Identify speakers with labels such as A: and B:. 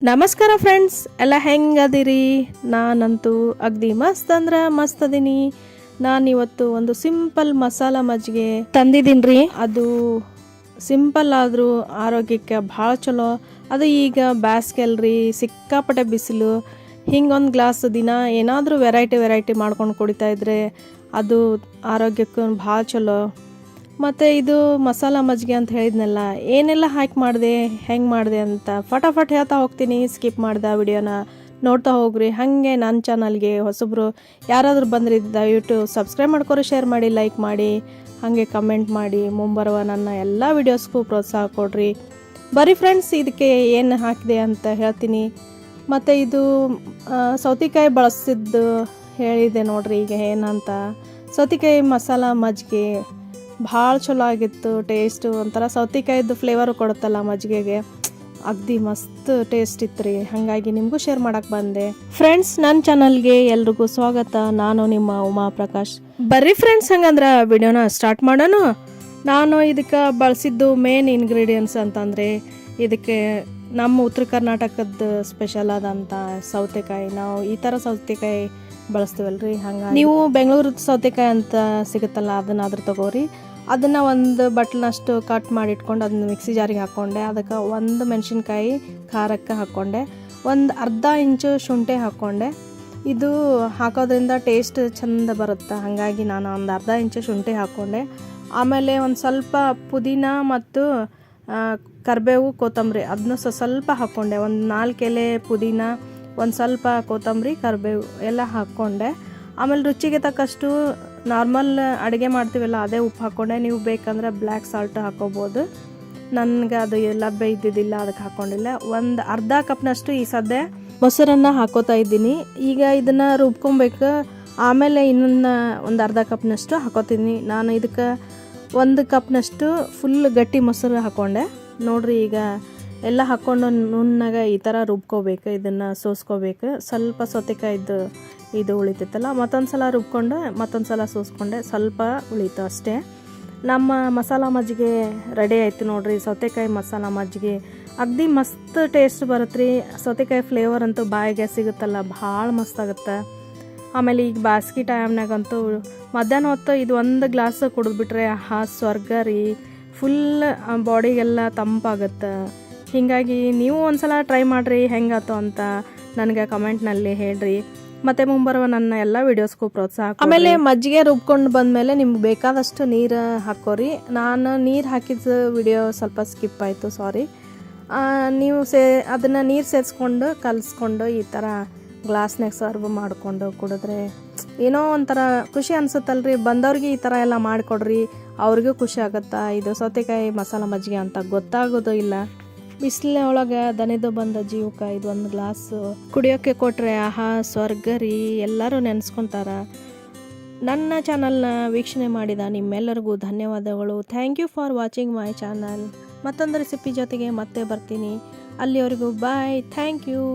A: ನಮಸ್ಕಾರ ಫ್ರೆಂಡ್ಸ್, ಎಲ್ಲ ಹೆಂಗದಿರಿ? ನಾನಂತೂ ಅಗ್ದಿ ಮಸ್ತ್ ಅಂದ್ರೆ ಮಸ್ತ್ ಅದೀನಿ. ನಾನಿವತ್ತು ಒಂದು ಸಿಂಪಲ್ ಮಸಾಲ ಮಜ್ಜಿಗೆ ತಂದಿದ್ದೀನಿ. ಅದು ಸಿಂಪಲ್ ಆದರೂ ಆರೋಗ್ಯಕ್ಕೆ ಭಾಳ ಚಲೋ. ಅದು ಈಗ ಬ್ಯಾಸ್ಗೆಲ್ರಿ, ಸಿಕ್ಕಾಪಟ್ಟೆ ಬಿಸಿಲು. ಹಿಂಗೊಂದು ಗ್ಲಾಸ್ ದಿನ ಏನಾದರೂ ವೆರೈಟಿ ಮಾಡ್ಕೊಂಡು ಕುಡಿತಾ ಇದ್ರೆ ಅದು ಆರೋಗ್ಯಕ್ಕೂ ಭಾಳ ಚಲೋ. ಮತ್ತು ಇದು ಮಸಾಲ ಮಜ್ಜಿಗೆ ಅಂತ ಹೇಳಿದ್ನಲ್ಲ, ಏನೆಲ್ಲ ಹಾಕಿ ಮಾಡಿದೆ, ಹೆಂಗೆ ಮಾಡಿದೆ ಅಂತ ಫಟಾಫಟ್ ಹೇಳ್ತಾ ಹೋಗ್ತೀನಿ. ಸ್ಕಿಪ್ ಮಾಡಿದ ವಿಡಿಯೋನ ನೋಡ್ತಾ ಹೋಗ್ರಿ. ಹಾಗೆ ನನ್ನ ಚಾನಲ್ಗೆ ಹೊಸಬ್ರು ಯಾರಾದರೂ ಬಂದರೆ ದಯವಿಟ್ಟು ಸಬ್ಸ್ಕ್ರೈಬ್ ಮಾಡ್ಕೊರಿ, ಶೇರ್ ಮಾಡಿ, ಲೈಕ್ ಮಾಡಿ, ಹಾಗೆ ಕಮೆಂಟ್ ಮಾಡಿ. ಮುಂಬರುವ ನನ್ನ ಎಲ್ಲ ವೀಡಿಯೋಸ್ಗೂ ಪ್ರೋತ್ಸಾಹ ಕೊಡ್ರಿ. ಬರೀ ಫ್ರೆಂಡ್ಸ್, ಇದಕ್ಕೆ ಏನು ಹಾಕಿದೆ ಅಂತ ಹೇಳ್ತೀನಿ. ಮತ್ತು ಇದು ಸೌತೆಕಾಯಿ ಬಳಸಿದ್ದು ಹೇಳಿದೆ ನೋಡ್ರಿ. ಈಗ ಏನಂತ ಸೌತೆಕಾಯಿ ಮಸಾಲ ಮಜ್ಜಿಗೆ ಭಾಳ ಚಲೋ ಆಗಿತ್ತು. ಟೇಸ್ಟು ಒಂಥರ ಸೌತೆಕಾಯಿದ್ದು ಫ್ಲೇವರು ಕೊಡುತ್ತಲ್ಲ ಮಜ್ಜಿಗೆಗೆ, ಅಗ್ದಿ ಮಸ್ತ್ ಟೇಸ್ಟ್ ಇತ್ತು ರೀ. ಹಾಗಾಗಿ ನಿಮಗೂ ಶೇರ್ ಮಾಡೋಕ್ಕೆ ಬಂದೆ. ಫ್ರೆಂಡ್ಸ್, ನನ್ನ ಚಾನಲ್ಗೆ ಎಲ್ರಿಗೂ ಸ್ವಾಗತ. ನಾನು ನಿಮ್ಮ ಉಮಾ ಪ್ರಕಾಶ್. ಬರ್ರಿ ಫ್ರೆಂಡ್ಸ್, ಹಂಗಂದ್ರೆ ವಿಡಿಯೋನ ಸ್ಟಾರ್ಟ್ ಮಾಡೋಣ. ನಾನು ಇದಕ್ಕೆ ಬಳಸಿದ್ದು ಮೇನ್ ಇಂಗ್ರೀಡಿಯೆಂಟ್ಸ್ ಅಂತಂದರೆ, ಇದಕ್ಕೆ ನಮ್ಮ ಉತ್ತರ ಕರ್ನಾಟಕದ ಸ್ಪೆಷಲ್ ಆದಂಥ ಸೌತೆಕಾಯಿ. ನಾವು ಈ ಥರ ಸೌತೆಕಾಯಿ ಬಳಸ್ತೀವಲ್ರಿ. ಹಂಗಾಗಿ ನೀವು ಬೆಂಗಳೂರು ಸೌತೆಕಾಯಿ ಅಂತ ಸಿಗುತ್ತಲ್ಲ, ಅದನ್ನಾದ್ರೂ ತಗೋರಿ. ಅದನ್ನು ಒಂದು ಬಟ್ಲನಷ್ಟು ಕಟ್ ಮಾಡಿ ಇಟ್ಕೊಂಡು ಅದನ್ನ ಮಿಕ್ಸಿ ಜಾರಿಗೆ ಹಾಕ್ಕೊಂಡೆ. ಅದಕ್ಕೆ ಒಂದು ಮೆಣಸಿನ್ಕಾಯಿ ಖಾರಕ್ಕೆ ಹಾಕ್ಕೊಂಡೆ, ಒಂದು ಅರ್ಧ ಇಂಚು ಶುಂಠಿ ಹಾಕ್ಕೊಂಡೆ. ಇದು ಹಾಕೋದ್ರಿಂದ ಟೇಸ್ಟ್ ಚೆಂದ ಬರುತ್ತೆ. ಹಾಗಾಗಿ ನಾನು ಒಂದು ಅರ್ಧ ಇಂಚು ಶುಂಠಿ ಹಾಕ್ಕೊಂಡೆ. ಆಮೇಲೆ ಒಂದು ಸ್ವಲ್ಪ ಪುದೀನ ಮತ್ತು ಕರಿಬೇವು, ಕೊತ್ತಂಬರಿ ಅದನ್ನು ಸ್ವಲ್ಪ ಹಾಕ್ಕೊಂಡೆ. ಒಂದು 4 ಎಲೆ ಪುದೀನ, ಒಂದು ಸ್ವಲ್ಪ ಕೊತ್ತಂಬರಿ, ಕರಿಬೇವು ಎಲ್ಲ ಹಾಕ್ಕೊಂಡೆ. ಆಮೇಲೆ ರುಚಿಗೆ ತಕ್ಕಷ್ಟು ನಾರ್ಮಲ್ ಅಡುಗೆ ಮಾಡ್ತೀವಲ್ಲ ಅದೇ ಉಪ್ಪು ಹಾಕ್ಕೊಂಡೆ. ನೀವು ಬೇಕಂದ್ರೆ ಬ್ಲ್ಯಾಕ್ ಸಾಲ್ಟ್ ಹಾಕ್ಕೋಬೋದು. ನನಗೆ ಅದು ಲಭ್ಯ ಇದ್ದಿದ್ದಿಲ್ಲ, ಅದಕ್ಕೆ ಹಾಕ್ಕೊಂಡಿಲ್ಲ. ಒಂದು ಅರ್ಧ ಕಪ್ನಷ್ಟು ಈ ಸದ್ಯ ಮೊಸರನ್ನು ಹಾಕೋತಾ ಇದ್ದೀನಿ. ಈಗ ಇದನ್ನು ರುಬ್ಕೊಬೇಕು. ಆಮೇಲೆ ಇನ್ನೊಂದು ಒಂದು ಅರ್ಧ ಕಪ್ನಷ್ಟು ಹಾಕೋತೀನಿ. ನಾನು ಇದಕ್ಕೆ 1 ಕಪ್ನಷ್ಟು ಫುಲ್ ಗಟ್ಟಿ ಮೊಸರು ಹಾಕ್ಕೊಂಡೆ ನೋಡ್ರಿ. ಈಗ ಎಲ್ಲ ಹಾಕ್ಕೊಂಡು ನುಣ್ಣಗ ಈ ಥರ ರುಬ್ಕೋಬೇಕು. ಇದನ್ನು ಸೋಸ್ಕೋಬೇಕು. ಸ್ವಲ್ಪ ಸೌತೆಕಾಯಿದ್ದು ಇದು ಉಳಿತೈತಲ್ಲ, ಮತ್ತೊಂದು ಸಲ ರುಬ್ಕೊಂಡು ಮತ್ತೊಂದು ಸಲ ಸೋಸ್ಕೊಂಡೆ, ಸ್ವಲ್ಪ ಉಳಿತು ಅಷ್ಟೇ. ನಮ್ಮ ಮಸಾಲ ಮಜ್ಜಿಗೆ ರೆಡಿ ಆಯಿತು ನೋಡ್ರಿ. ಸೌತೆಕಾಯಿ ಮಸಾಲ ಮಜ್ಜಿಗೆ ಅಗ್ದಿ ಮಸ್ತ್ ಟೇಸ್ಟ್ ಬರುತ್ತೆ ರೀ. ಸೌತೆಕಾಯಿ ಫ್ಲೇವರ್ ಅಂತೂ ಬಾಯಿಗೆ ಸಿಗುತ್ತಲ್ಲ, ಭಾಳ ಮಸ್ತ್ ಆಗುತ್ತೆ. ಆಮೇಲೆ ಈಗ ಬೇಸಿಗೆ ಟೈಮ್ನಾಗಂತೂ ಮಧ್ಯಾಹ್ನ ಹೊತ್ತು ಇದು 1 ಗ್ಲಾಸ್ ಕುಡಿದ್ಬಿಟ್ರೆ ಸ್ವರ್ಗ ರೀ. ಫುಲ್ ಬಾಡಿಗೆಲ್ಲ ತಂಪಾಗುತ್ತೆ. ಹೀಗಾಗಿ ನೀವು ಒಂದ್ಸಲ ಟ್ರೈ ಮಾಡಿರಿ, ಹೆಂಗಾಯ್ತು ಅಂತ ನನಗೆ ಕಮೆಂಟ್ನಲ್ಲಿ ಹೇಳ್ರಿ. ಮತ್ತು ಮುಂಬರುವ ನನ್ನ ಎಲ್ಲ ವೀಡಿಯೋಸ್ಗೂ ಪ್ರೋತ್ಸಾಹ. ಆಮೇಲೆ ಮಜ್ಜಿಗೆ ರುಬ್ಕೊಂಡು ಬಂದಮೇಲೆ ನಿಮ್ಗೆ ಬೇಕಾದಷ್ಟು ನೀರು ಹಾಕೋರಿ. ನಾನು ನೀರು ಹಾಕಿದ ವಿಡಿಯೋ ಸ್ವಲ್ಪ ಸ್ಕಿಪ್ ಆಯಿತು, ಸಾರಿ. ನೀವು ಅದನ್ನು ನೀರು ಸೇರಿಸ್ಕೊಂಡು ಕಲಿಸ್ಕೊಂಡು ಈ ಥರ ಗ್ಲಾಸ್ನಾಗ ಸರ್ವ್ ಮಾಡಿಕೊಂಡು ಕುಡಿದ್ರೆ ಏನೋ ಒಂಥರ ಖುಷಿ ಅನಿಸುತ್ತಲ್ರಿ. ಬಂದವ್ರಿಗೆ ಈ ಥರ ಎಲ್ಲ ಮಾಡಿಕೊಡ್ರಿ, ಅವ್ರಿಗೂ ಖುಷಿ ಆಗುತ್ತಾ. ಇದು ಸೌತೆಕಾಯಿ ಮಸಾಲ ಮಜ್ಜಿಗೆ ಅಂತ ಗೊತ್ತಾಗೋದು ಇಲ್ಲ. ಬಿಸಿಲಿನ ಒಳಗೆ ದನಿದು ಬಂದ ಜೀವಕ್ಕೆ ಇದು 1 ಗ್ಲಾಸ್ ಕುಡಿಯೋಕ್ಕೆ ಕೊಟ್ಟರೆ ಆಹಾ ಸ್ವರ್ಗ ರೀ. ಎಲ್ಲರೂ ನೆನೆಸ್ಕೊತಾರ. ನನ್ನ ಚಾನಲ್ನ ವೀಕ್ಷಣೆ ಮಾಡಿದ ನಿಮ್ಮೆಲ್ಲರಿಗೂ ಧನ್ಯವಾದಗಳು. Thank you for watching my channel. ಮತ್ತೊಂದು ರೆಸಿಪಿ ಜೊತೆಗೆ ಮತ್ತೆ ಬರ್ತೀನಿ. ಅಲ್ಲಿವರೆಗೂ ಬಾಯ್. Thank you.